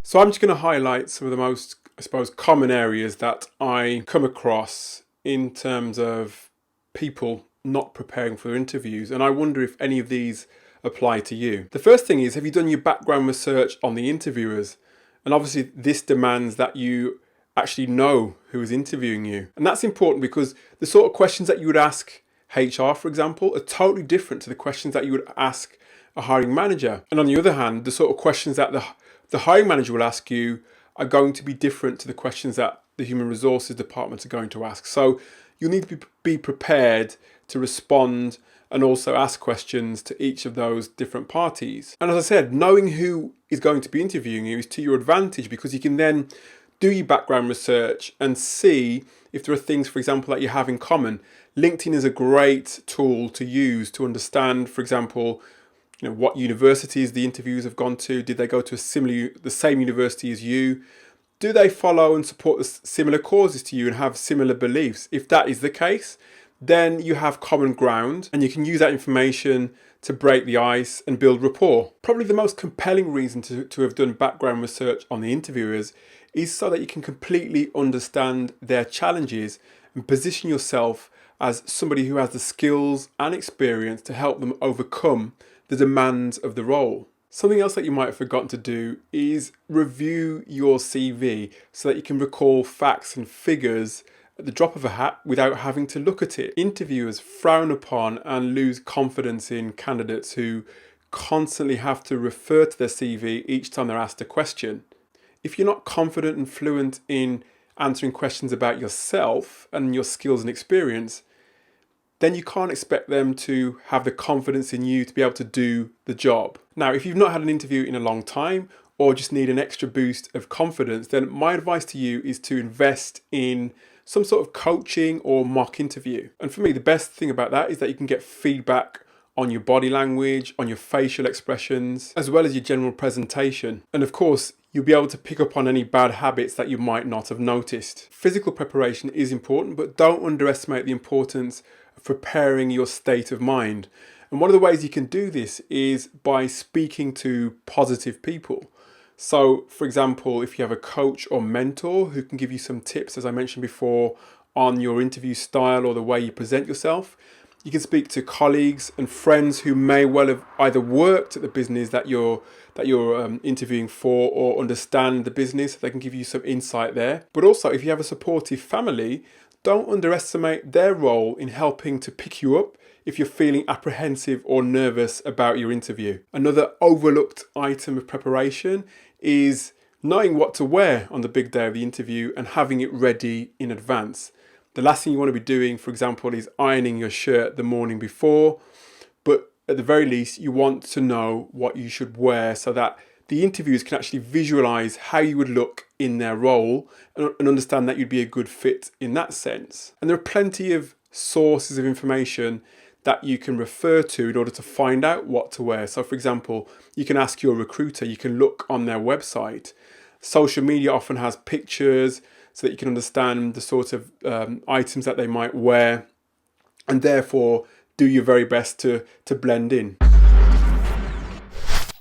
So I'm just going to highlight some of the most, I suppose, common areas that I come across in terms of people not preparing for interviews. And I wonder if any of these apply to you. The first thing is, have you done your background research on the interviewers? And obviously this demands that you actually know who is interviewing you. And that's important because the sort of questions that you would ask HR, for example, are totally different to the questions that you would ask a hiring manager. And on the other hand, the sort of questions that the hiring manager will ask you are going to be different to the questions that the human resources department are going to ask. So you'll need to be prepared to respond and also ask questions to each of those different parties. And as I said, knowing who is going to be interviewing you is to your advantage, because you can then do your background research and see if there are things, for example, that you have in common. LinkedIn is a great tool to use to understand, for example, what universities the interviewers have gone to. Did they go to the same university as you? Do they follow and support similar causes to you and have similar beliefs? If that is the case, then you have common ground and you can use that information to break the ice and build rapport. Probably the most compelling reason to have done background research on the interviewers is so that you can completely understand their challenges and position yourself as somebody who has the skills and experience to help them overcome the demands of the role. Something else that you might have forgotten to do is review your CV so that you can recall facts and figures at the drop of a hat without having to look at it. Interviewers frown upon and lose confidence in candidates who constantly have to refer to their CV each time they're asked a question. If you're not confident and fluent in answering questions about yourself and your skills and experience, then you can't expect them to have the confidence in you to be able to do the job. Now, if you've not had an interview in a long time or just need an extra boost of confidence, then my advice to you is to invest in some sort of coaching or mock interview. And for me, the best thing about that is that you can get feedback on your body language, on your facial expressions, as well as your general presentation. And of course, you'll be able to pick up on any bad habits that you might not have noticed. Physical preparation is important, but don't underestimate the importance of preparing your state of mind. And one of the ways you can do this is by speaking to positive people. So, for example, if you have a coach or mentor who can give you some tips, as I mentioned before, on your interview style or the way you present yourself, you can speak to colleagues and friends who may well have either worked at the business that you're interviewing for or understand the business. They can give you some insight there. But also, if you have a supportive family, don't underestimate their role in helping to pick you up if you're feeling apprehensive or nervous about your interview. Another overlooked item of preparation is knowing what to wear on the big day of the interview and having it ready in advance. The last thing you want to be doing, for example, is ironing your shirt the morning before, but at the very least, you want to know what you should wear so that the interviewers can actually visualize how you would look in their role and understand that you'd be a good fit in that sense. And there are plenty of sources of information that you can refer to in order to find out what to wear. So for example, you can ask your recruiter, you can look on their website. Social media often has pictures so that you can understand the sort of items that they might wear and therefore do your very best to blend in.